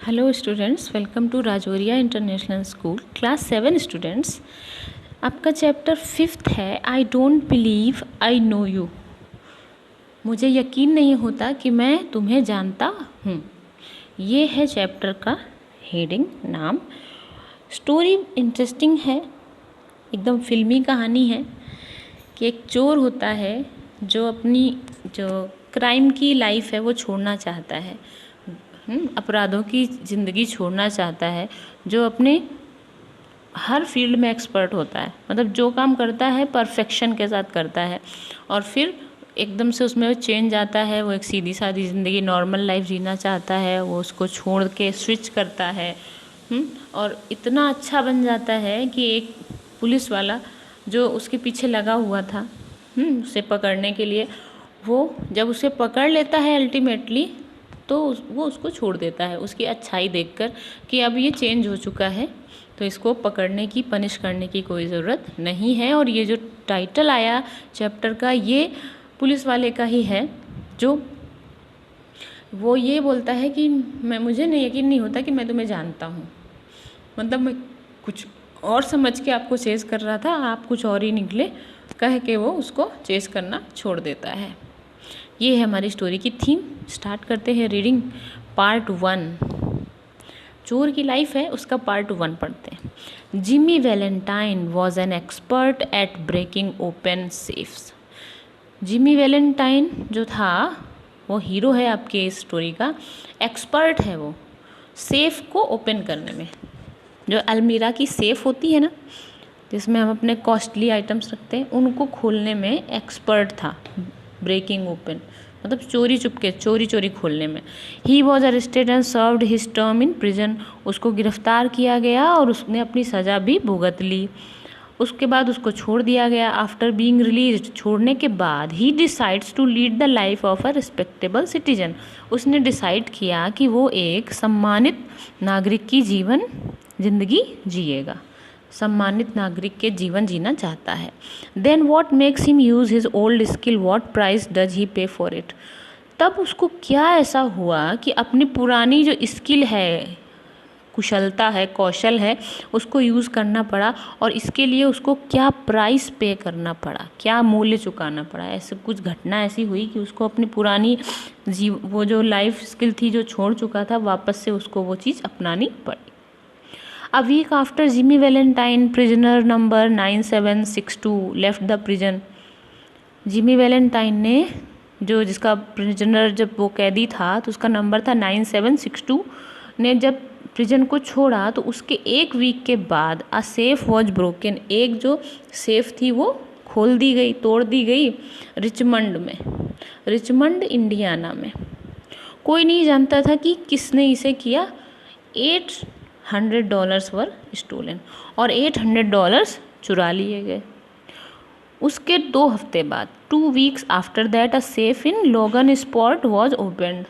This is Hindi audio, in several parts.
Hello students, welcome to Rajouria international school class 7 students. आपका चैप्टर 5th है I don't believe I know you. मुझे यकीन नहीं होता कि मैं तुम्हें जानता हूँ। ये है चैप्टर का हेडिंग, नाम। स्टोरी इंटरेस्टिंग है, एकदम फिल्मी कहानी है कि एक चोर होता है जो अपनी जो क्राइम की लाइफ है वो छोड़ना चाहता है, अपराधों की ज़िंदगी छोड़ना चाहता है, जो अपने हर फील्ड में एक्सपर्ट होता है, मतलब जो काम करता है परफेक्शन के साथ करता है, और फिर एकदम से उसमें चेंज आता है। वो एक सीधी सादी ज़िंदगी, नॉर्मल लाइफ जीना चाहता है, वो उसको छोड़ के स्विच करता है और इतना अच्छा बन जाता है कि एक पुलिस वाला जो उसके पीछे लगा हुआ था उसे पकड़ने के लिए, वो जब उसे पकड़ लेता है अल्टीमेटली, तो वो उसको छोड़ देता है उसकी अच्छाई देखकर कि अब ये चेंज हो चुका है, तो इसको पकड़ने की, पनिश करने की कोई ज़रूरत नहीं है। और ये जो टाइटल आया चैप्टर का, ये पुलिस वाले का ही है, जो वो ये बोलता है कि मुझे यकीन नहीं होता कि मैं तुम्हें जानता हूँ। मतलब मैं कुछ और समझ के आपको चेस कर रहा था, आप कुछ और ही निकले, कह के वो उसको चेस करना छोड़ देता है। ये है हमारी स्टोरी की थीम। स्टार्ट करते हैं रीडिंग। पार्ट 1, चोर की लाइफ है, उसका पार्ट 1 पढ़ते हैं। Jimmy Valentine was an expert at breaking open safes. Jimmy Valentine जो था वो हीरो है आपके इस स्टोरी का, एक्सपर्ट है वो सेफ को ओपन करने में। जो अलमीरा की सेफ होती है ना, जिसमें हम अपने कॉस्टली आइटम्स रखते हैं, उनको खोलने में एक्सपर्ट था। ब्रेकिंग ओपन मतलब चोरी चोरी खोलने में। He was arrested and served his term in prison. उसको गिरफ्तार किया गया और उसने अपनी सज़ा भी भुगत ली। उसके बाद उसको छोड़ दिया गया। आफ्टर बीइंग रिलीज्ड, छोड़ने के बाद, he decides to lead the life of a respectable citizen. उसने डिसाइड किया कि वो एक सम्मानित नागरिक की जिंदगी जिएगा, सम्मानित नागरिक के जीवन जीना चाहता है। Then what makes him use his old skill, what price does he pay for it. तब उसको क्या ऐसा हुआ कि अपनी पुरानी जो स्किल है, कुशलता है, कौशल है, उसको यूज़ करना पड़ा, और इसके लिए उसको क्या प्राइस पे करना पड़ा, क्या मूल्य चुकाना पड़ा। ऐसे कुछ घटना ऐसी हुई कि उसको अपनी पुरानी वो जो लाइफ स्किल थी जो छोड़ चुका था, वापस से उसको वो चीज़ अपनानी पड़ी। A week after Jimmy Valentine, prisoner number 9762 left the prison. Jimmy Valentine ने, जो जिसका प्रिजनर, जब वो कैदी था तो उसका नंबर था 9762, ने जब प्रिजन को छोड़ा तो उसके एक वीक के बाद अ सेफ वॉज ब्रोकन। एक जो सेफ थी वो खोल दी गई, तोड़ दी गई, रिचमंड इंडियाना में। कोई नहीं जानता था कि किसने इसे किया। $800 वर स्टोलन, और $800 चुरा लिए गए। उसके 2 हफ्ते बाद, 2 weeks after that, a safe इन लोगन स्पोर्ट वॉज ओपनड।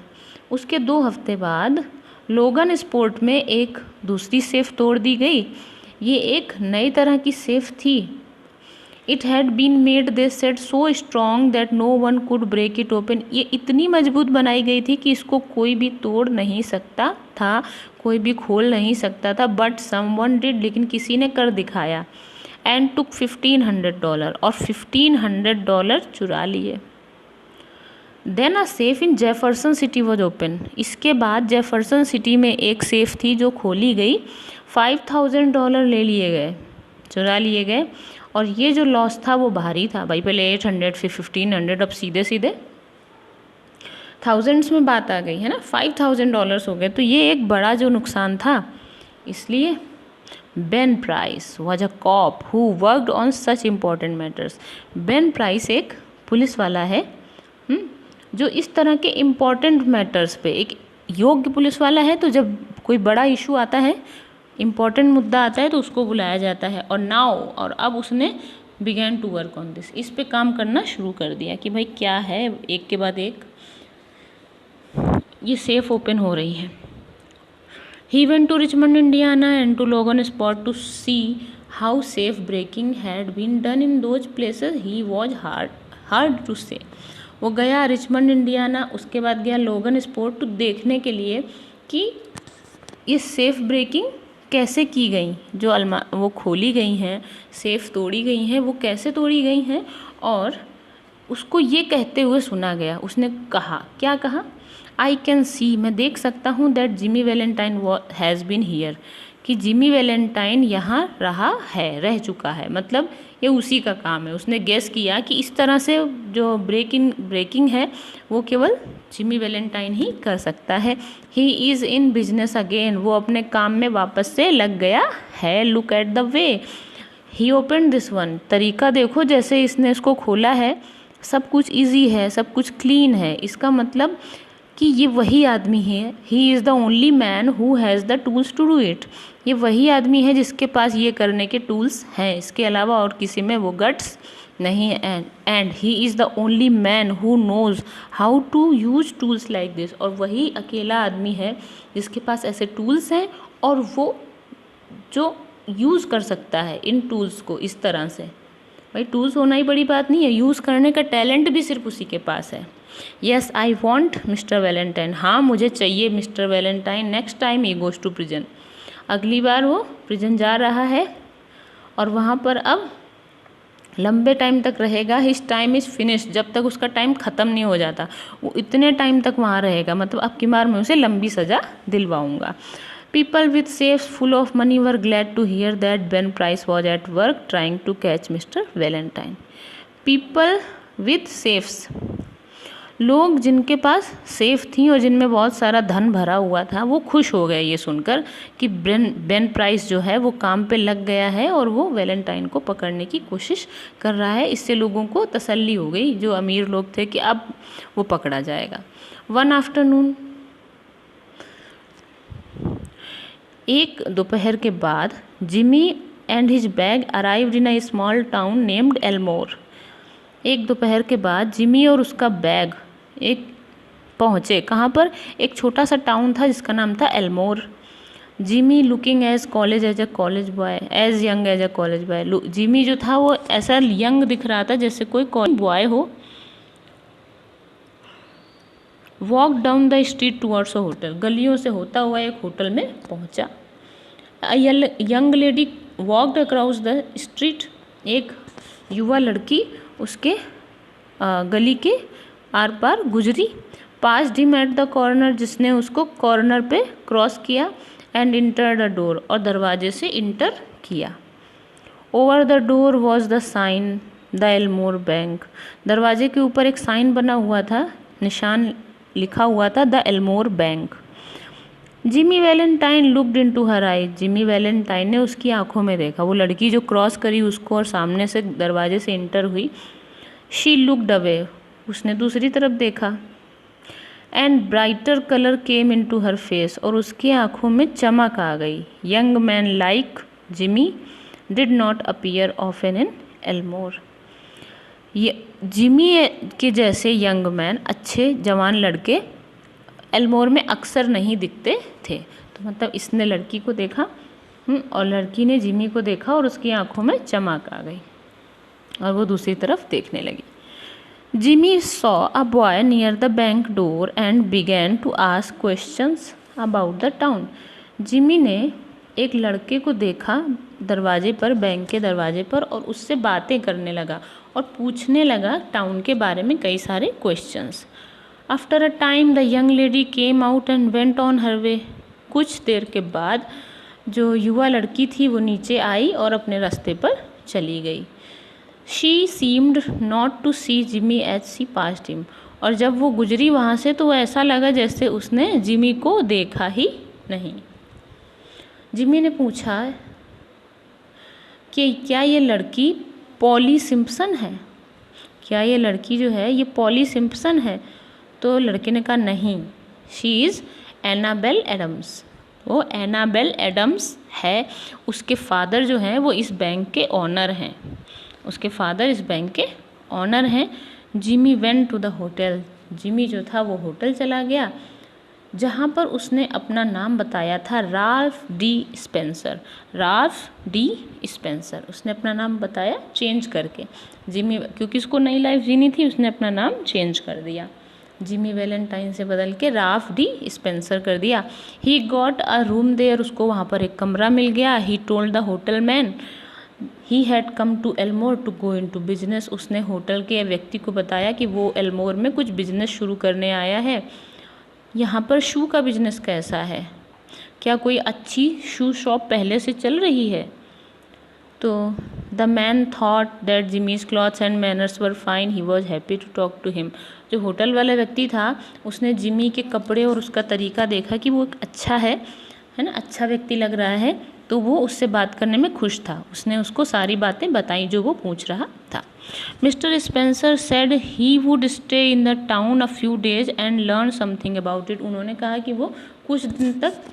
उसके 2 हफ्ते बाद लोगन स्पोर्ट में एक दूसरी सेफ तोड़ दी गई। ये एक नई तरह की सेफ थी। It had been made, they said, so strong that no one could break it open. ये इतनी मजबूत बनाई गई थी कि इसको कोई भी तोड़ नहीं सकता था, कोई भी खोल नहीं सकता था। बट समवन डिड, लेकिन किसी ने कर दिखाया। एंड टुक $1500, और $1500 चुरा लिए। Then a safe in Jefferson City was open. इसके बाद जेफरसन सिटी में एक सेफ थी जो खोली गई। $5000 ले लिए गए, चुरा लिए गए। और ये जो लॉस था वो भारी था भाई, पहले 800 फिर 1500, अब सीधे सीधे थाउजेंड्स में बात आ गई है ना, $5000 हो गए। तो ये एक बड़ा जो नुकसान था। इसलिए Ben Price was a cop who worked on such important matters. Ben price एक पुलिस वाला है जो इस तरह के इम्पॉर्टेंट मैटर्स पे एक योग्य पुलिस वाला है। तो जब कोई बड़ा इशू आता है, इम्पॉर्टेंट मुद्दा आता है, तो उसको बुलाया जाता है। और नाउ, और अब उसने began to work on this, इस पे काम करना शुरू कर दिया कि भाई क्या है, एक के बाद एक ये सेफ ओपन हो रही है। He went to Richmond, Indiana and to Logan Spot to see how safe breaking had been done in those places. He was hard to say. वो गया रिचमंड इंडियाना, उसके बाद गया लोगन स्पोर्ट, तो देखने के लिए कि ये सेफ़ ब्रेकिंग कैसे की गई, जो वो खोली गई हैं, सेफ़ तोड़ी गई हैं, वो कैसे तोड़ी गई हैं, और उसको ये कहते हुए सुना गया। उसने कहा, क्या कहा? आई कैन सी, मैं देख सकता हूँ, that Jimmy Valentine has been here, कि जिमी वैलेंटाइन यहाँ रह चुका है, मतलब ये उसी का काम है। उसने गेस किया कि इस तरह से जो ब्रेकिंग है वो केवल जिमी वैलेंटाइन ही कर सकता है। He is in business again, वो अपने काम में वापस से लग गया है। Look at the way he open this one, तरीका देखो जैसे इसने इसको खोला है, सब कुछ इजी है, सब कुछ क्लीन है। इसका मतलब कि ये वही आदमी है। He is the only man who has the tools to do it, ये वही आदमी है जिसके पास ये करने के टूल्स हैं, इसके अलावा और किसी में वो गट्स नहीं है। And he is the only man who knows how to use tools like this, और वही अकेला आदमी है जिसके पास ऐसे टूल्स हैं और वो जो यूज़ कर सकता है इन टूल्स को इस तरह से। भाई टूल्स होना ही बड़ी बात नहीं है, यूज़ करने का टैलेंट भी सिर्फ उसी के पास है। Yes I want mister Valentine, हाँ मुझे चाहिए mister Valentine. Next time he goes to prison, अगली बार वो प्रिजन जा रहा है और वहाँ पर अब लंबे टाइम तक रहेगा। हिज टाइम इज़ फिनिश, जब तक उसका टाइम ख़त्म नहीं हो जाता वो इतने टाइम तक वहाँ रहेगा, मतलब अब की बार मैं उसे लंबी सज़ा दिलवाऊँगा। People with safes full of money were glad to hear that Ben Price was at work trying to catch mister Valentine. People with safes, लोग जिनके पास सेफ थी और जिनमें बहुत सारा धन भरा हुआ था, वो खुश हो गए ये सुनकर कि बेन प्राइस जो है वो काम पे लग गया है और वो वैलेंटाइन को पकड़ने की कोशिश कर रहा है। इससे लोगों को तसल्ली हो गई, जो अमीर लोग थे, कि अब वो पकड़ा जाएगा। वन आफ्टरनून, एक दोपहर के बाद, Jimmy and his bag arrived in a small town named Elmore. एक दोपहर के बाद जिमी और उसका बैग एक पहुँचे, कहाँ पर? एक छोटा सा टाउन था जिसका नाम था Elmore. Jimmy looking as college as a college boy, as young as a college boy. Jimmy जो था वो ऐसा यंग दिख रहा था जैसे कोई कॉलेज बॉय हो। Walk down the street towards a hotel, गलियों से होता हुआ एक होटल में पहुंचा। Young lady walked across the street, एक युवा लड़की उसके गली के आर पार गुजरी। Passed him at the corner, जिसने उसको कॉर्नर पे क्रॉस किया। एंड इंटर्ड अ डोर, और दरवाजे से इंटर किया। Over the door was the sign the Elmore bank, दरवाजे के ऊपर एक साइन बना हुआ था, निशान लिखा हुआ था the Elmore bank. Jimmy Valentine looked into her I, Jimmy Valentine ने उसकी आंखों में देखा, वो लड़की जो क्रॉस करी उसको और सामने से दरवाजे से इंटर हुई। शी लुक्ड अवे, उसने दूसरी तरफ देखा। And brighter colour came into her face, और उसकी आंखों में चमक आ गई। Young man like Jimmy did not appear often in Elmore, ये जिमी के जैसे यंग मैन, अच्छे जवान लड़के एल्मोर में अक्सर नहीं दिखते थे। तो मतलब इसने लड़की को देखा और लड़की ने जिमी को देखा और उसकी आंखों में चमक आ गई और वो दूसरी तरफ देखने लगी। Jimmy saw a boy near the bank door and began to ask questions about the town. जिमी ने एक लड़के को देखा दरवाजे पर, बैंक के दरवाजे पर, और उससे बातें करने लगा और पूछने लगा टाउन के बारे में कई सारे questions. After a time the young lady came out and went on her way, कुछ देर के बाद जो युवा लड़की थी वो नीचे आई और अपने रास्ते पर चली गई। She seemed not to see Jimmy as she passed him, और जब वो गुजरी वहाँ से तो ऐसा लगा जैसे उसने जिमी को देखा ही नहीं। जिमी ने पूछा कि क्या ये लड़की पॉली सिम्पसन है, क्या ये लड़की जो है ये पॉली सिम्पसन है? तो लड़के ने कहा नहीं, शी इज़ एनाबेल एडम्स, वो एनाबेल एडम्स है। उसके फादर जो हैं वो इस बैंक के ऑनर हैं, उसके फादर इस बैंक के ऑनर हैं। Jimmy went to the hotel, Jimmy जो था वो होटल चला गया जहाँ पर उसने अपना नाम बताया था Ralph D Spencer. Ralph D Spencer उसने अपना नाम बताया चेंज करके। जिमी क्योंकि उसको नई लाइफ जीनी थी उसने अपना नाम चेंज कर दिया। जिमी वैलेंटाइन से बदल के राल्फ डी स्पेंसर कर दिया। He got a room there, उसको वहाँ पर एक कमरा मिल गया। He told the hotel man he had come to Elmore to go into business, उसने होटल के व्यक्ति को बताया कि वो एल्मोर में कुछ बिजनेस शुरू करने आया है। यहाँ पर शू का बिजनेस कैसा है? क्या कोई अच्छी शू शॉप पहले से चल रही है? तो the man thought that Jimmy's clothes and manners were fine, he was happy to talk to him. जो होटल वाला व्यक्ति था उसने जिमी के कपड़े और उसका तरीका देखा कि वो अच्छा है ना, अच्छा व्यक्ति लग रहा है, तो वो उससे बात करने में खुश था। उसने उसको सारी बातें बताई जो वो पूछ रहा था। Mister Spencer said he would stay in the town a few days and learn something about it. उन्होंने कहा कि वो कुछ दिन तक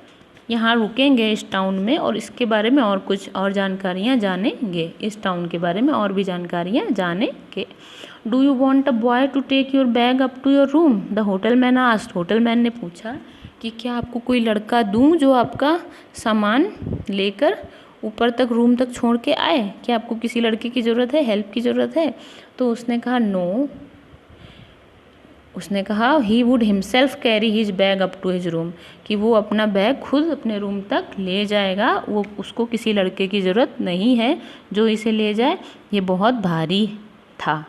यहाँ रुकेंगे इस टाउन में और इसके बारे में और कुछ और जानकारियाँ जानेंगे, इस टाउन के बारे में और भी जानकारियाँ जानेंगे। Do you want a boy to take your bag up to your room, the hotel man asked. Hotel man ने पूछा कि क्या आपको कोई लड़का दूँ जो आपका सामान लेकर ऊपर तक रूम तक छोड़ के आए? क्या आपको किसी लड़के की ज़रूरत है, हेल्प की ज़रूरत है? तो उसने कहा नो। उसने कहा he would himself carry his bag up to his room, कि वो अपना बैग खुद अपने रूम तक ले जाएगा, वो उसको किसी लड़के की ज़रूरत नहीं है जो इसे ले जाए। ये बहुत भारी था,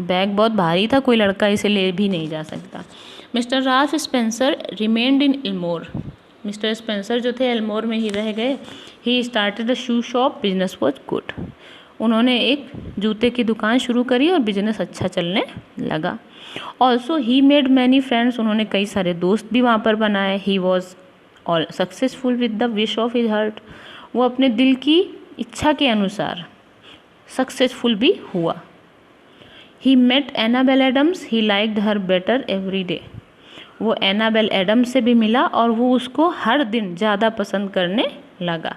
बैग बहुत भारी था, कोई लड़का इसे ले भी नहीं जा सकता। मिस्टर राल्फ स्पेंसर रिमेन्ड इन एल्मोर, मिस्टर स्पेंसर जो थे एल्मोर में ही रह गए। He started a shoe shop, business was good. उन्होंने एक जूते की दुकान शुरू करी और बिजनेस अच्छा चलने लगा। Also he made many friends, उन्होंने कई सारे दोस्त भी वहाँ पर बनाए। He was all successful with the wish of his heart, वो अपने दिल की इच्छा के अनुसार सक्सेसफुल भी हुआ। He met Annabel Adams, he liked her better every day, वो एनाबेल एडम्स से भी मिला और वो उसको हर दिन ज़्यादा पसंद करने लगा।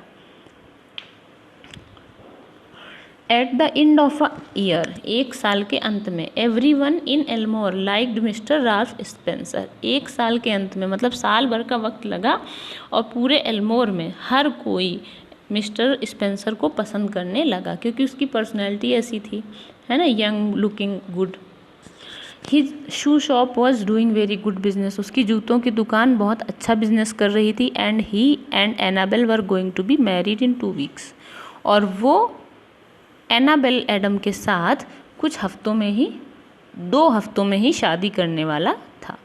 At the end of a year, एक साल के अंत में, every one in Elmore liked mister Ralph Spencer, एक साल के अंत में मतलब साल भर का वक्त लगा और पूरे एल्मोर में हर कोई मिस्टर स्पेंसर को पसंद करने लगा क्योंकि उसकी पर्सनैलिटी ऐसी थी, है ना, young looking good. His shoe shop was doing very good business, उसकी जूतों की दुकान बहुत अच्छा बिजनेस कर रही थी। And he and Annabel were going to be married in 2 weeks, और वो एनाबेल एडम के साथ कुछ हफ्तों में ही 2 हफ्तों में ही शादी करने वाला था।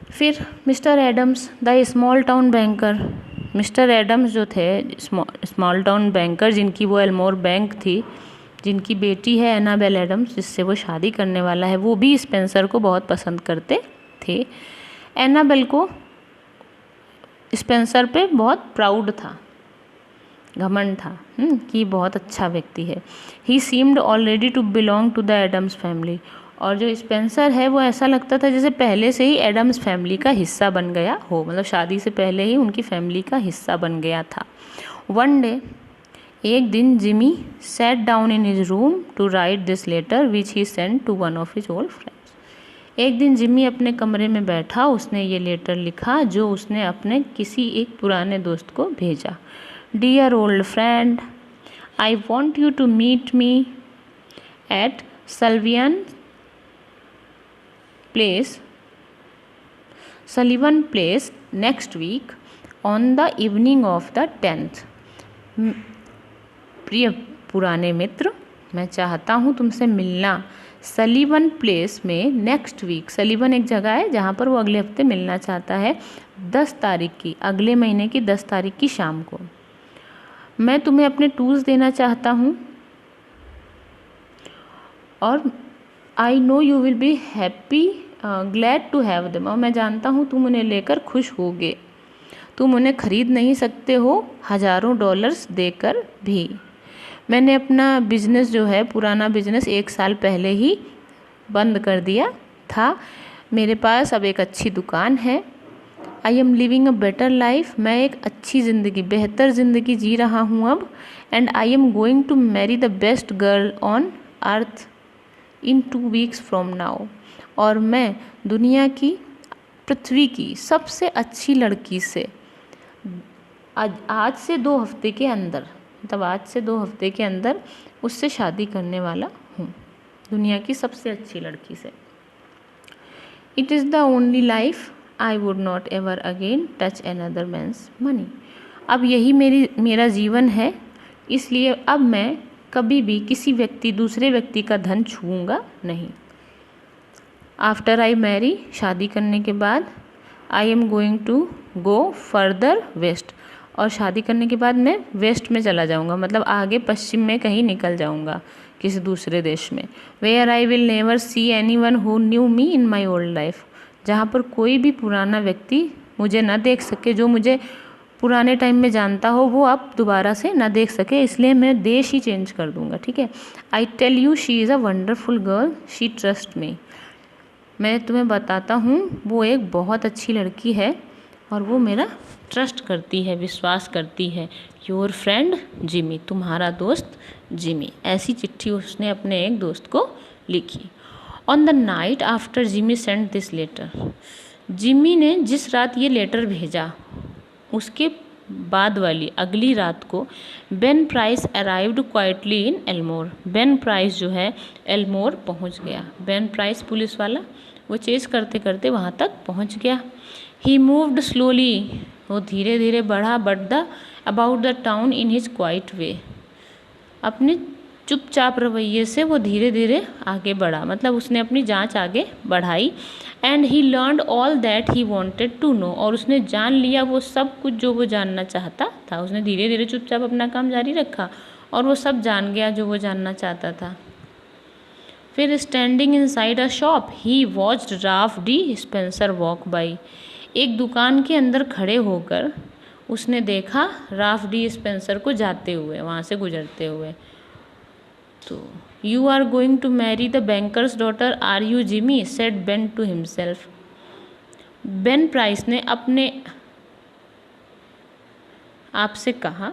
फिर mister Adams the small town banker, mister Adams जो थे स्मॉल टाउन बैंकर, जिनकी वो एल्मोर बैंक थी, जिनकी बेटी है एनाबेल एडम्स जिससे वो शादी करने वाला है, वो भी स्पेंसर को बहुत पसंद करते थे। एनाबेल को स्पेंसर पे बहुत प्राउड था, घमंड था कि बहुत अच्छा व्यक्ति है। He seemed already to belong to the Adams family, और जो स्पेंसर है वो ऐसा लगता था जैसे पहले से ही एडम्स फैमिली का हिस्सा बन गया हो, मतलब शादी से पहले ही उनकी फैमिली का हिस्सा बन गया था। वन डे, एक दिन, Jimmy sat down in his room to write this letter which he sent to one of his old friends. एक दिन जिमी अपने कमरे में बैठा, उसने ये लेटर लिखा जो उसने अपने किसी एक पुराने दोस्त को भेजा। Dear old friend, I want you to meet me at Sullivan Place next week on the evening of the 10th. प्रिय पुराने मित्र, मैं चाहता हूँ तुमसे मिलना सलीवन प्लेस में नेक्स्ट वीक। सलीवन एक जगह है जहाँ पर वो अगले हफ्ते मिलना चाहता है, 10 तारीख की, अगले महीने की 10 तारीख की शाम को। मैं तुम्हें अपने टूल्स देना चाहता हूँ और I know you will be happy glad to have them, और मैं जानता हूँ तुम उन्हें लेकर खुश होगे। तुम उन्हें खरीद नहीं सकते हो हज़ारों डॉलर्स देकर भी। मैंने अपना बिजनेस जो है, पुराना बिजनेस, 1 साल पहले ही बंद कर दिया था। मेरे पास अब एक अच्छी दुकान है। I M living a better life, मैं एक अच्छी ज़िंदगी, बेहतर ज़िंदगी जी रहा हूँ अब। And I am going to marry the best girl on earth in 2 weeks from now, और मैं दुनिया की, पृथ्वी की सबसे अच्छी लड़की से आज से 2 हफ्ते के अंदर, मतलब आज से 2 हफ्ते के अंदर उससे शादी करने वाला हूँ, दुनिया की सबसे अच्छी लड़की से। It is the only life I would not ever again touch another man's money. अब यही मेरा जीवन है, इसलिए अब मैं कभी भी किसी दूसरे व्यक्ति का धन छूऊंगा नहीं। आफ्टर आई मैरी, शादी करने के बाद, I am going to go further west, और शादी करने के बाद मैं वेस्ट में चला जाऊंगा, मतलब आगे पश्चिम में कहीं निकल जाऊंगा किसी दूसरे देश में। Where I will never see anyone who knew me in my old life, जहाँ पर कोई भी पुराना व्यक्ति मुझे ना देख सके, जो मुझे पुराने टाइम में जानता हो वो अब दोबारा से ना देख सके, इसलिए मैं देश ही चेंज कर दूंगा। ठीक है। I tell you she is a wonderful girl, she trust me, मैं तुम्हें बताता हूँ वो एक बहुत अच्छी लड़की है और वो मेरा ट्रस्ट करती है, विश्वास करती है। योर फ्रेंड जिमी, तुम्हारा दोस्त जिमी। ऐसी चिट्ठी उसने अपने एक दोस्त को लिखी। On the night after Jimmy send this letter, Jimmy ने जिस रात ये लेटर भेजा उसके बाद वाली अगली रात को बेन प्राइस अराइव्ड क्वाइटली इन एल्मोर, बेन प्राइस जो है एल्मोर पहुंच गया। बेन प्राइस पुलिस वाला, वो चेस करते करते वहाँ तक पहुँच गया। ही मूव्ड स्लोली, वो धीरे धीरे बढ़ा, but the about the town in his quiet way, अपने चुपचाप रवैये से वो धीरे धीरे आगे बढ़ा, मतलब उसने अपनी जांच आगे बढ़ाई। And he learned all that he wanted to know, और उसने जान लिया वो सब कुछ जो वो जानना चाहता था। उसने धीरे धीरे चुपचाप अपना काम जारी रखा और वो सब जान गया जो वो जानना चाहता था। फिर standing inside a shop he watched Ralph D Spencer walk by, एक दुकान के अंदर खड़े होकर उसने देखा राल्फ डी स्पेंसर को जाते हुए, वहाँ से गुजरते हुए। तो you are going to marry the banker's daughter are you Jimmy, said Ben to himself. Ben Price ने अपने आप से कहा,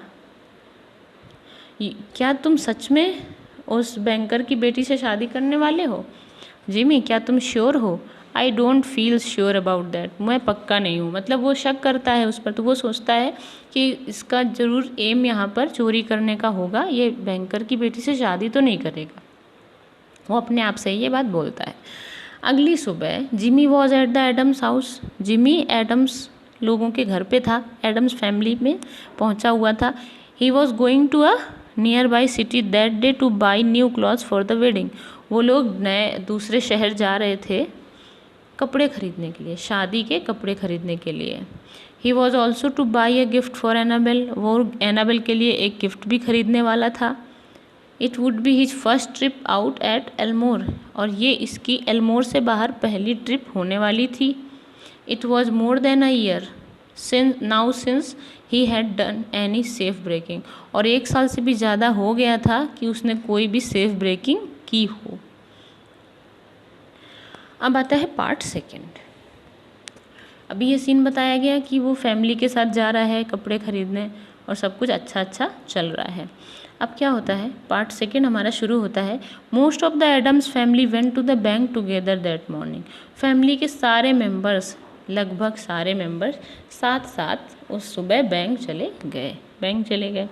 क्या तुम सच में उस बैंकर की बेटी से शादी करने वाले हो? जिमी, क्या तुम श्योर हो? I don't feel sure about that, मैं पक्का नहीं हूँ। मतलब वो शक करता है उस पर, तो वो सोचता है कि इसका ज़रूर एम यहाँ पर चोरी करने का होगा, ये बैंकर की बेटी से शादी तो नहीं करेगा। वो अपने आप से ये बात बोलता है। अगली सुबह Jimmy was at the Adams house, Jimmy Adams लोगों के घर पे था, एडम्स फैमिली में पहुँचा हुआ था। He was going to a nearby city that day to buy new clothes for the wedding, वो लोग नए दूसरे शहर जा रहे थे कपड़े खरीदने के लिए, शादी के कपड़े खरीदने के लिए। He was also to buy a gift for Annabel, वो एनाबेल के लिए एक गिफ्ट भी खरीदने वाला था। It would be his first trip out at Elmore, और ये इसकी एल्मोर से बाहर पहली ट्रिप होने वाली थी। It was more than a year since he had done any safe breaking, और 1 साल से भी ज़्यादा हो गया था कि उसने कोई भी सेफ ब्रेकिंग की हो। अब आता है पार्ट सेकंड। अभी ये सीन बताया गया कि वो फैमिली के साथ जा रहा है कपड़े खरीदने और सब कुछ अच्छा अच्छा चल रहा है। अब क्या होता है, पार्ट सेकंड हमारा शुरू होता है। Most of the Adams family went to the bank together that morning, family के सारे मेंबर्स, लगभग सारे मेंबर्स साथ साथ उस सुबह बैंक चले गए।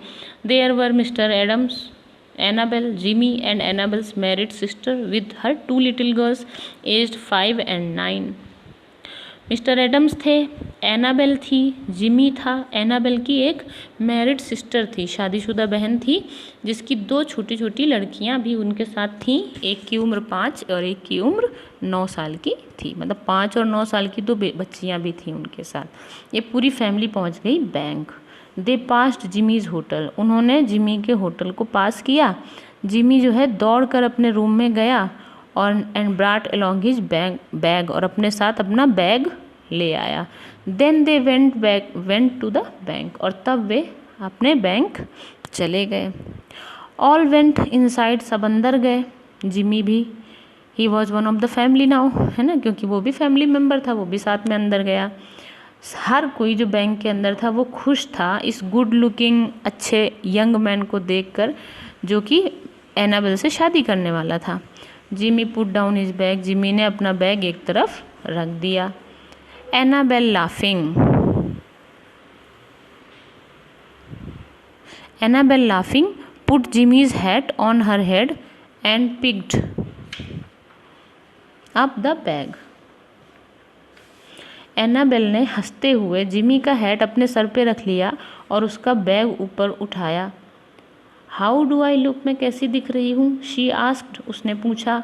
There were mister Adams, Annabel, Jimmy and Annabel's married sister with her 2 little girls aged 5 and 9. Mister Adams थे, एनाबेल थी, जिमी था। एनाबेल की एक मैरिड सिस्टर थी, शादीशुदा बहन थी, जिसकी 2 छोटी छोटी लड़कियां भी उनके साथ थीं। एक की उम्र 5 और एक की उम्र 9 साल की थी, मतलब 5 और 9 साल की 2 बच्चियां भी थीं उनके साथ। ये पूरी फैमिली पहुंच गई बैंक। दे पास्ट जिमीज़ होटल, उन्होंने जिमी के होटल को पास किया। जिमी जो है दौड़ कर अपने रूम में गया और and brought along his bag, और अपने साथ अपना बैग ले आया। Then they went to the bank, और तब वे अपने बैंक चले गए। ऑल वेंट इनसाइड, सब अंदर गए, जिमी भी। He was one of the family now, है ना, क्योंकि वो भी फैमिली मेम्बर था, वो भी साथ में अंदर गया। हर कोई जो बैंक के अंदर था वो खुश था इस गुड लुकिंग अच्छे यंग मैन को देखकर, जो कि एनाबेल से शादी करने वाला था। Jimmy put down his bag, Jimmy ने अपना बैग एक तरफ रख दिया। Annabel laughing put Jimmy's hat on her head and picked up the bag. Annabel ने हंसते हुए जिमी का हैट अपने सर पे रख लिया और उसका बैग ऊपर उठाया। हाउ डू आई लुक, मैं कैसी दिख रही हूँ? शी आस्क्ड, उसने पूछा।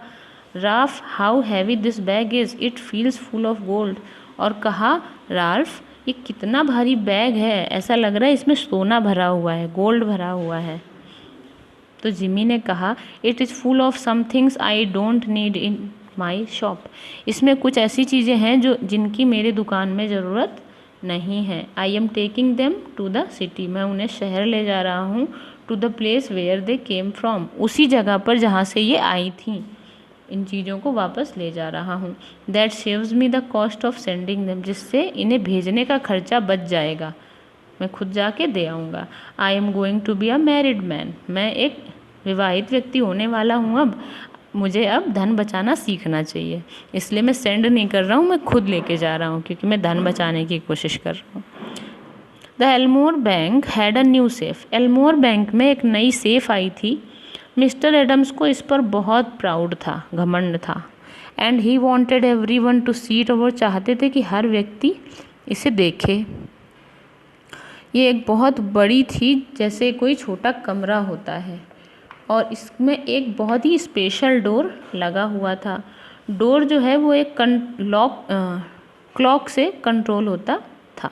Ralph, how heavy this bag is, it feels full of gold. और कहा, राल्फ, ये कितना भारी बैग है, ऐसा लग रहा है इसमें सोना भरा हुआ है, गोल्ड भरा हुआ है। तो जिमी ने कहा, it is full of some things I don't need in my shop. इसमें कुछ ऐसी चीज़ें हैं जिनकी मेरी दुकान में ज़रूरत नहीं है। I am taking them to the city, मैं उन्हें शहर ले जा रहा हूँ। To the place where they came from, उसी जगह पर जहाँ से ये आई थी। इन चीज़ों को वापस ले जा रहा हूँ। That saves me the cost of sending them, जिससे इन्हें भेजने का खर्चा बच जाएगा, मैं खुद जाके दे आऊँगा। I am going to be a married man, मैं एक विवाहित व्यक्ति होने वाला हूँ। अब मुझे अब धन बचाना सीखना चाहिए, इसलिए मैं सेंड नहीं कर रहा हूँ, मैं खुद लेके जा रहा हूँ, क्योंकि मैं धन बचाने की कोशिश कर रहा हूँ। The Elmore bank had a new safe, Elmore bank में एक नई सेफ आई थी। मिस्टर एडम्स को इस पर बहुत प्राउड था, घमंड था। And he wanted every one two see it, वो चाहते थे कि हर व्यक्ति इसे देखे। ये एक बहुत बड़ी थी, जैसे कोई छोटा कमरा होता है, और इसमें एक बहुत ही स्पेशल डोर लगा हुआ था। डोर जो है वो एक क्लॉक से कंट्रोल होता था।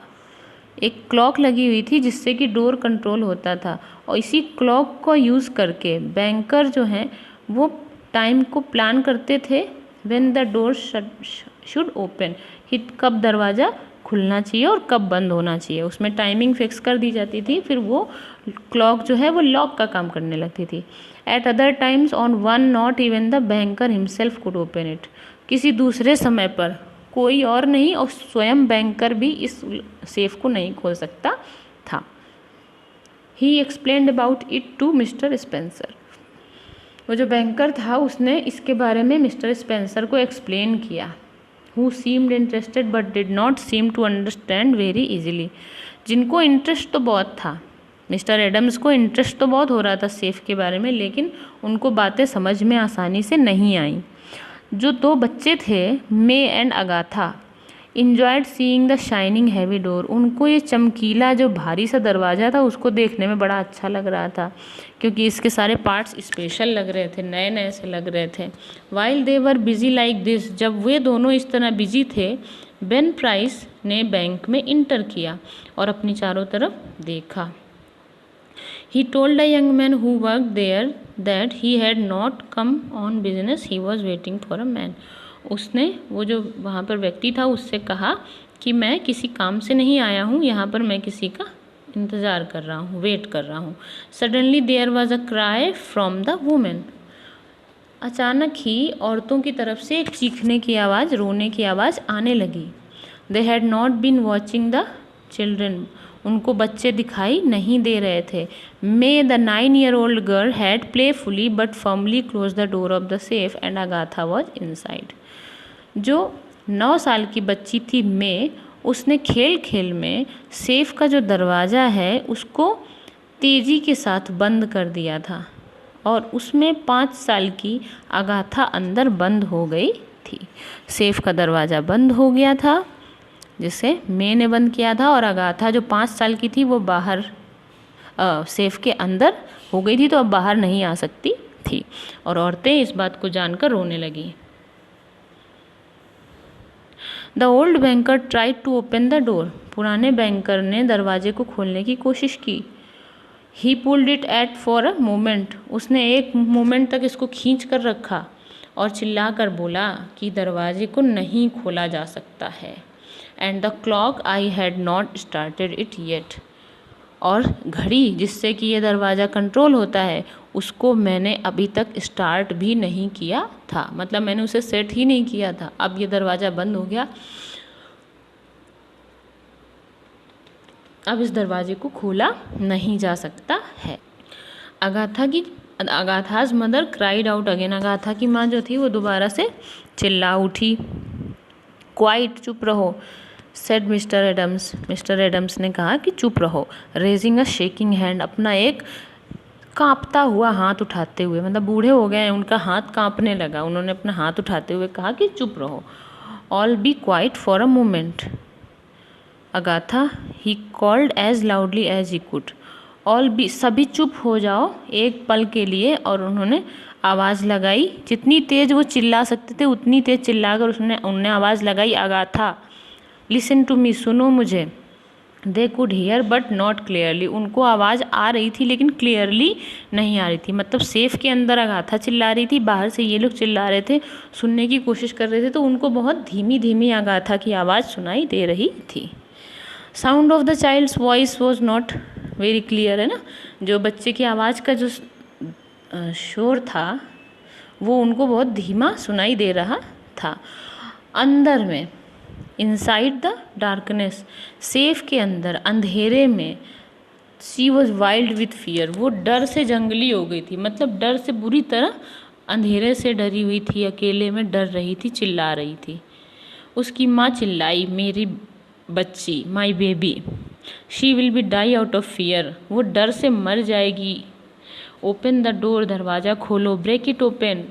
एक क्लॉक लगी हुई थी जिससे कि डोर कंट्रोल होता था, और इसी क्लॉक को यूज़ करके बैंकर जो हैं वो टाइम को प्लान करते थे। When the door should open, कि कब दरवाज़ा खुलना चाहिए और कब बंद होना चाहिए, उसमें टाइमिंग फिक्स कर दी जाती थी। फिर वो क्लॉक जो है वो लॉक का काम करने लगती थी। Eight other times on one not even the banker himself could open it, किसी दूसरे समय पर कोई और नहीं और स्वयं बैंकर भी इस सेफ को नहीं खोल सकता था। He explained about it to mister Spencer, वो जो बैंकर था उसने इसके बारे में मिस्टर स्पेंसर को एक्सप्लेन किया। Who seemed interested but did not seem to understand very easily, जिनको इंटरेस्ट तो बहुत था, मिस्टर एडम्स को इंटरेस्ट तो बहुत हो रहा था सेफ के बारे में, लेकिन उनको बातें समझ में आसानी से नहीं आई। जो दो बच्चे थे, May and Agatha, enjoyed seeing the shining heavy door, उनको ये चमकीला जो भारी सा दरवाज़ा था उसको देखने में बड़ा अच्छा लग रहा था, क्योंकि इसके सारे पार्ट्स स्पेशल लग रहे थे, नए नए से लग रहे थे। While they were busy like this, जब वे दोनों इस तरह बिजी थे, बेन प्राइस ने बैंक में इंटर किया और अपनी चारों तरफ देखा। He told a young man who worked there that he had not come on business, he was waiting for a man. उसने वो जो वहाँ पर व्यक्ति था उससे कहा कि मैं किसी काम से नहीं आया हूँ, यहाँ पर मैं किसी का इंतज़ार कर रहा हूँ, वेट कर रहा हूँ। Suddenly there was a cry from the women, अचानक ही औरतों की तरफ से एक चीखने की आवाज़, रोने की आवाज़ आने लगी। They had not been watching the children, उनको बच्चे दिखाई नहीं दे रहे थे। May the 9-year-old girl had playfully but firmly close the door of the safe and Agatha was inside, जो 9 साल की बच्ची थी मे, उसने खेल खेल में सेफ का जो दरवाज़ा है उसको तेज़ी के साथ बंद कर दिया था, और उसमें 5 साल की अगाथा अंदर बंद हो गई थी। सेफ का दरवाज़ा बंद हो गया था जिसे मे ने बंद किया था, और अगाथा जो 5 साल की थी वो बाहर सेफ के अंदर हो गई थी, तो अब बाहर नहीं आ सकती थी। और औरतें इस बात को जानकर रोने लगी। The old banker tried to open the door, पुराने बैंकर ने दरवाजे को खोलने की कोशिश की। He pulled it at for a moment, उसने एक मोमेंट तक इसको खींच कर रखा और चिल्ला कर बोला कि दरवाजे को नहीं खोला जा सकता है। And the clock I had not started it yet, और घड़ी जिससे कि ये दरवाज़ा कंट्रोल होता है उसको मैंने अभी तक स्टार्ट भी नहीं किया था, मतलब मैंने उसे सेट ही नहीं किया था। अब ये दरवाज़ा बंद हो गया, अब इस दरवाजे को खोला नहीं जा सकता है। Agatha's mother cried out again, Agatha की माँ जो थी वो दोबारा से चिल्ला उठी। क्वाइट, चुप रहो, said mister Adams, mister Adams ने कहा कि चुप रहो। रेजिंग अ शेकिंग हैंड, अपना एक कांपता हुआ हाथ उठाते हुए, मतलब बूढ़े हो गए हैं, उनका हाथ कांपने लगा, उन्होंने अपना हाथ उठाते हुए कहा कि चुप रहो। All be quiet for a moment, Agatha he called as loudly as he could. All be, सभी चुप हो जाओ एक पल के लिए। और उन्होंने आवाज़ लगाई, जितनी तेज़ वो चिल्ला सकते थे उतनी तेज़ चिल्लाकर उनने आवाज़ लगाई, अगाथा लिसन टू मी, सुनो मुझे। They could hair but not clearly, उनको आवाज़ आ रही थी लेकिन क्लियरली नहीं आ रही थी। मतलब सेफ के अंदर अगाथा चिल्ला रही थी, बाहर से ये लोग चिल्ला रहे थे, सुनने की कोशिश कर रहे थे, तो उनको बहुत धीमी धीमी अगाथा की आवाज़ सुनाई दे रही थी। Sound of the child's voice was not very clear, है ना, जो बच्चे की आवाज़ का जो शोर था वो उनको बहुत धीमा सुनाई दे रहा था। अंदर में, इनसाइड द डार्कनेस, सेफ के अंदर अंधेरे में, she was wild with fear, वो डर से जंगली हो गई थी। मतलब डर से बुरी तरह, अंधेरे से डरी हुई थी, अकेले में डर रही थी, चिल्ला रही थी। उसकी माँ चिल्लाई, मेरी बच्ची, my baby, she will be die out of fear, वो डर से मर जाएगी। ओपन द डोर, दरवाज़ा खोलो। ब्रेक इट ओपन,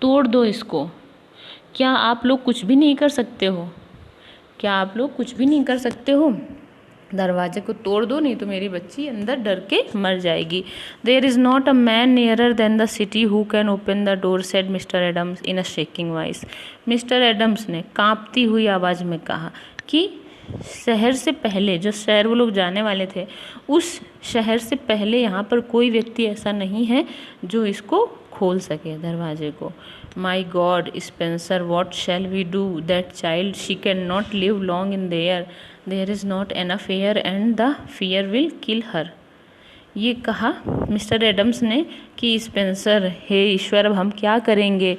तोड़ दो इसको। क्या आप लोग कुछ भी नहीं कर सकते हो? क्या आप लोग कुछ भी नहीं कर सकते हो? दरवाजे को तोड़ दो, नहीं तो मेरी बच्ची अंदर डर के मर जाएगी। There is not a man nearer than the city who can open the door, said mister Adams in a shaking voice. Mister Adams ने कांपती हुई आवाज़ में कहा कि शहर से पहले, जो शहर वो लोग जाने वाले थे, उस शहर से पहले यहाँ पर कोई व्यक्ति ऐसा नहीं है जो इसको खोल सके दरवाजे को। My God Spencer, what shall we do? That child, she can not live long in there, there is not enough air and the fear will kill her. ये कहा मिस्टर एडम्स ने कि स्पेंसर, हे ईश्वर, अब हम क्या करेंगे?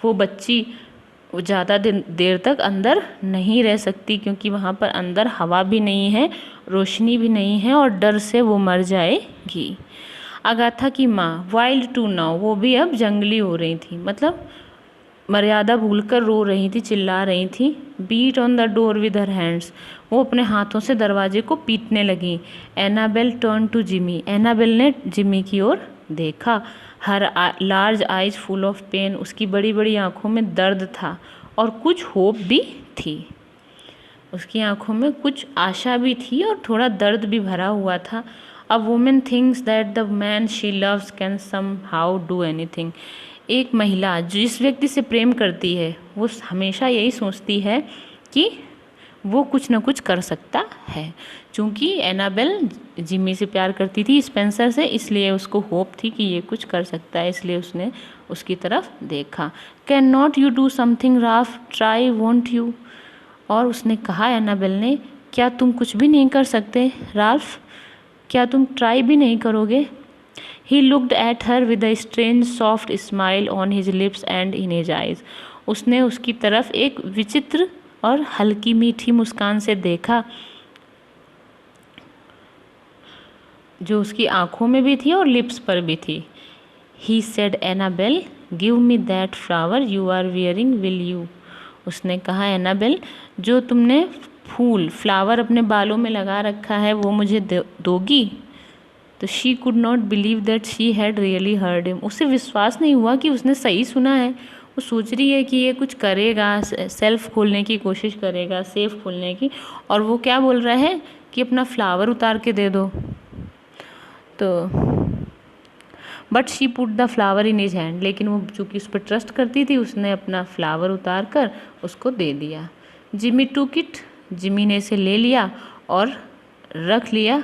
वो बच्ची ज़्यादा देर तक अंदर नहीं रह सकती, क्योंकि वहाँ पर अंदर हवा भी नहीं है, रोशनी भी नहीं है, और डर से वो मर जाएगी। अगाथा की माँ, वाइल्ड टू नाउ, वो भी अब जंगली हो रही थी, मतलब मर्यादा भूलकर रो रही थी, चिल्ला रही थी। Beat on the door with her hands, वो अपने हाथों से दरवाजे को पीटने लगी। Annabel turn to Jimmy, Annabel ने जिमी की ओर देखा। Her large eyes full of pain, उसकी बड़ी बड़ी आँखों में दर्द था और कुछ होप भी थी। उसकी आँखों में कुछ आशा भी थी और थोड़ा दर्द भी भरा हुआ था। A women thinks that the man she loves can somehow do anything, एक महिला जिस व्यक्ति से प्रेम करती है वो हमेशा यही सोचती है कि वो कुछ ना कुछ कर सकता है। चूँकि एनाबेल जिमी से प्यार करती थी, स्पेंसर से, इसलिए उसको होप थी कि ये कुछ कर सकता है, इसलिए उसने उसकी तरफ देखा। Can not you do something Ralph, try won't you? और उसने कहा, एनाबेल ने, क्या तुम कुछ भी नहीं कर सकते राल्फ? क्या तुम ट्राई भी नहीं करोगे? He looked at her with a strange soft smile on his lips and in his eyes. उसने उसकी तरफ एक विचित्र और हल्की मीठी मुस्कान से देखा, जो उसकी आँखों में भी थी और लिप्स पर भी थी। He said, Annabelle, give me that flower you are wearing, will you? उसने कहा, एनाबेल, जो तुमने फूल, फ्लावर अपने बालों में लगा रखा है, वो मुझे दोगी? तो she could not believe that she had really heard him, उसे विश्वास नहीं हुआ कि उसने सही सुना है। वो सोच रही है कि ये कुछ करेगा, सेल्फ खोलने की कोशिश करेगा, सेफ खोलने की, और वो क्या बोल रहा है कि अपना फ्लावर उतार के दे दो। तो but she put the flower in his hand, लेकिन वो चूँकि उस पर ट्रस्ट करती थी, उसने अपना फ्लावर उतार कर उसको दे दिया। जिमी टूक इट, जिमी ने इसे ले लिया और रख लिया।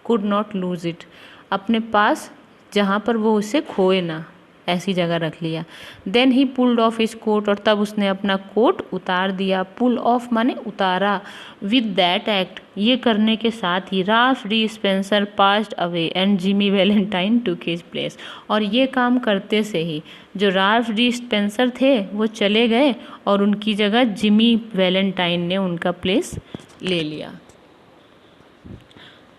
कुड नॉट लूज इट, अपने पास जहाँ पर वो उसे खोए ना, ऐसी जगह रख लिया। Then he pulled off his coat, और तब उसने अपना कोट उतार दिया। पुल ऑफ माने उतारा। विद दैट एक्ट, ये करने के साथ ही Ralph D Spencer passed away and Jimmy Valentine took his place, और ये काम करते से ही जो राल्फ डी स्पेंसर थे वो चले गए और उनकी जगह जिमी वैलेंटाइन ने उनका प्लेस ले लिया।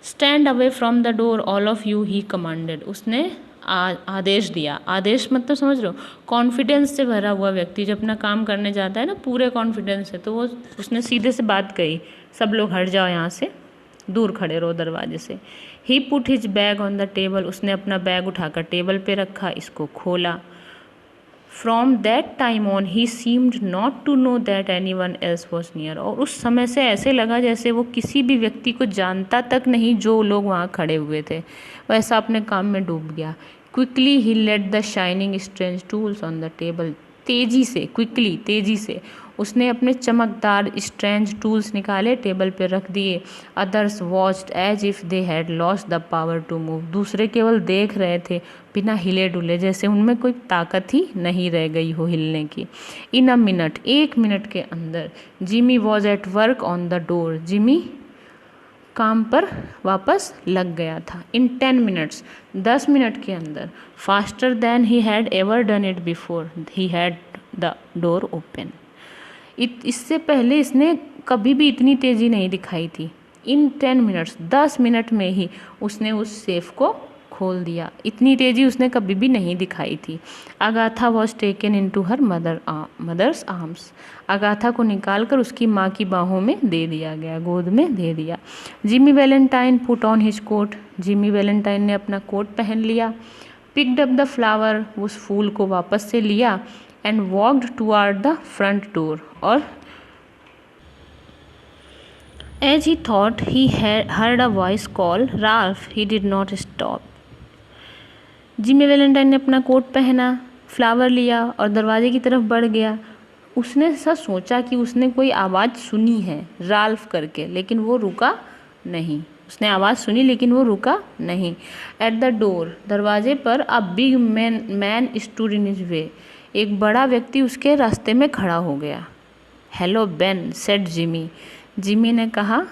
Stand away from the door all of you, he commanded, उसने आदेश दिया। आदेश मतलब समझ रहे हो, कॉन्फिडेंस से भरा हुआ व्यक्ति जो अपना काम करने जाता है ना पूरे कॉन्फिडेंस से, तो वो उसने सीधे से बात कही, सब लोग हट जाओ यहाँ से, दूर खड़े रहो दरवाजे से। He put his bag on the table, उसने अपना बैग उठाकर टेबल पे रखा, इसको खोला। From that time on he seemed not to know that anyone else was near. और उस समय से ऐसे लगा जैसे वो किसी भी व्यक्ति को जानता तक नहीं जो लोग वहाँ खड़े हुए थे, वैसा अपने काम में डूब गया। Quickly he let the shining strange tools on the table. तेजी से, क्विकली, तेजी से उसने अपने चमकदार स्ट्रेंज टूल्स निकाले, टेबल पर रख दिए। Others watched as if they had lost the power to move. दूसरे केवल देख रहे थे बिना हिले डुले, जैसे उनमें कोई ताकत ही नहीं रह गई हो हिलने की। इन अ मिनट, 1 मिनट के अंदर, Jimmy was at work on the door. Jimmy काम पर वापस लग गया था। इन 10 मिनट्स, 10 मिनट के अंदर, faster than he had ever done it before, he had the door open. इससे पहले इसने कभी भी इतनी तेज़ी नहीं दिखाई थी। इन 10 मिनट्स, 10 मिनट में ही उसने उस सेफ को खोल दिया। इतनी तेज़ी उसने कभी भी नहीं दिखाई थी। Agatha was taken into her mother's arms. Agatha को निकाल कर उसकी माँ की बाहों में दे दिया गया, गोद में दे दिया। Jimmy Valentine put on his coat. Jimmy Valentine ने अपना कोट पहन लिया। पिक्ड अप द फ्लावर, उस फूल को वापस से लिया। And walked toward the front door. और as he thought he heard a voice call Ralph, he did not stop. Jimmy Valentine ने अपना कोट पहना, फ्लावर लिया और दरवाजे की तरफ बढ़ गया। उसने ऐसा सोचा कि उसने कोई आवाज़ सुनी है राल्फ करके, लेकिन वो रुका नहीं। उसने आवाज़ सुनी लेकिन वो रुका नहीं। एट द डोर, दरवाजे पर, a big man stood in his way. एक बड़ा व्यक्ति उसके रास्ते में खड़ा हो गया। Hello Ben, said Jimmy. Jimmy ने कहा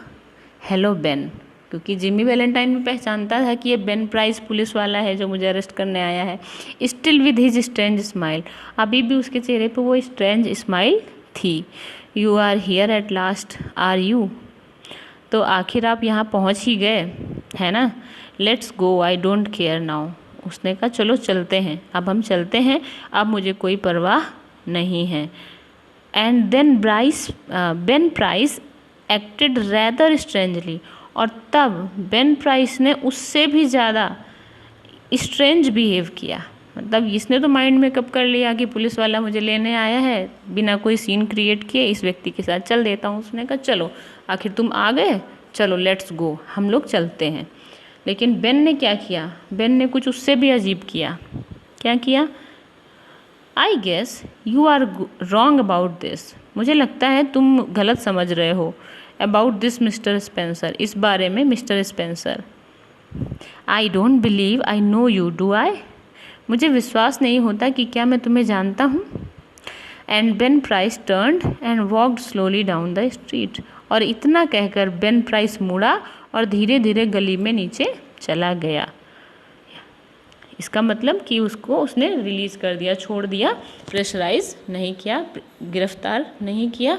हेलो बेन, क्योंकि जिमी वैलेंटाइन में पहचानता था कि ये बेन प्राइस पुलिस वाला है जो मुझे अरेस्ट करने आया है। Still with his strange smile, अभी भी उसके चेहरे पे वो स्ट्रेंज स्माइल थी। You are here at last, are you? तो आखिर आप यहाँ पहुँच ही गए, है ना? Let's go, I don't care now. उसने कहा चलो चलते हैं, अब हम चलते हैं, अब मुझे कोई परवाह नहीं है। And then Ben Price acted rather strangely. और तब बेन प्राइस ने उससे भी ज़्यादा स्ट्रेंज बिहेव किया। मतलब इसने तो माइंड मेकअप कर लिया कि पुलिस वाला मुझे लेने आया है, बिना कोई सीन क्रिएट किए इस व्यक्ति के साथ चल देता हूँ। उसने कहा चलो, आखिर तुम आ गए, चलो लेट्स गो, हम लोग चलते हैं। लेकिन बेन ने क्या किया? बेन ने कुछ उससे भी अजीब किया। क्या किया? I guess you are wrong about this. मुझे लगता है तुम गलत समझ रहे हो। अबाउट दिस मिस्टर स्पेंसर, इस बारे में mister Spencer. I don't believe I know you, do I? मुझे विश्वास नहीं होता कि क्या मैं तुम्हें जानता हूँ। And Ben price turned and walked slowly down the street. और इतना कहकर बेन प्राइस मुड़ा और धीरे धीरे गली में नीचे चला गया। इसका मतलब कि उसने रिलीज़ कर दिया, छोड़ दिया, प्रेशराइज नहीं किया, गिरफ्तार नहीं किया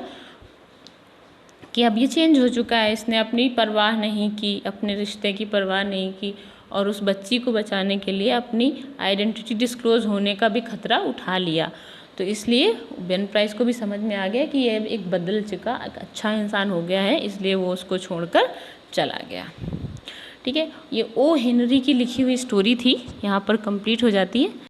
कि अब ये चेंज हो चुका है। इसने अपनी परवाह नहीं की, अपने रिश्ते की परवाह नहीं की और उस बच्ची को बचाने के लिए अपनी आइडेंटिटी डिस्क्लोज होने का भी खतरा उठा लिया। तो इसलिए बेन प्राइस को भी समझ में आ गया कि ये एक बदल चुका, एक अच्छा इंसान हो गया है, इसलिए वो उसको छोड़कर चला गया। ठीक है, ये ओ हेनरी की लिखी हुई स्टोरी थी, यहाँ पर कंप्लीट हो जाती है।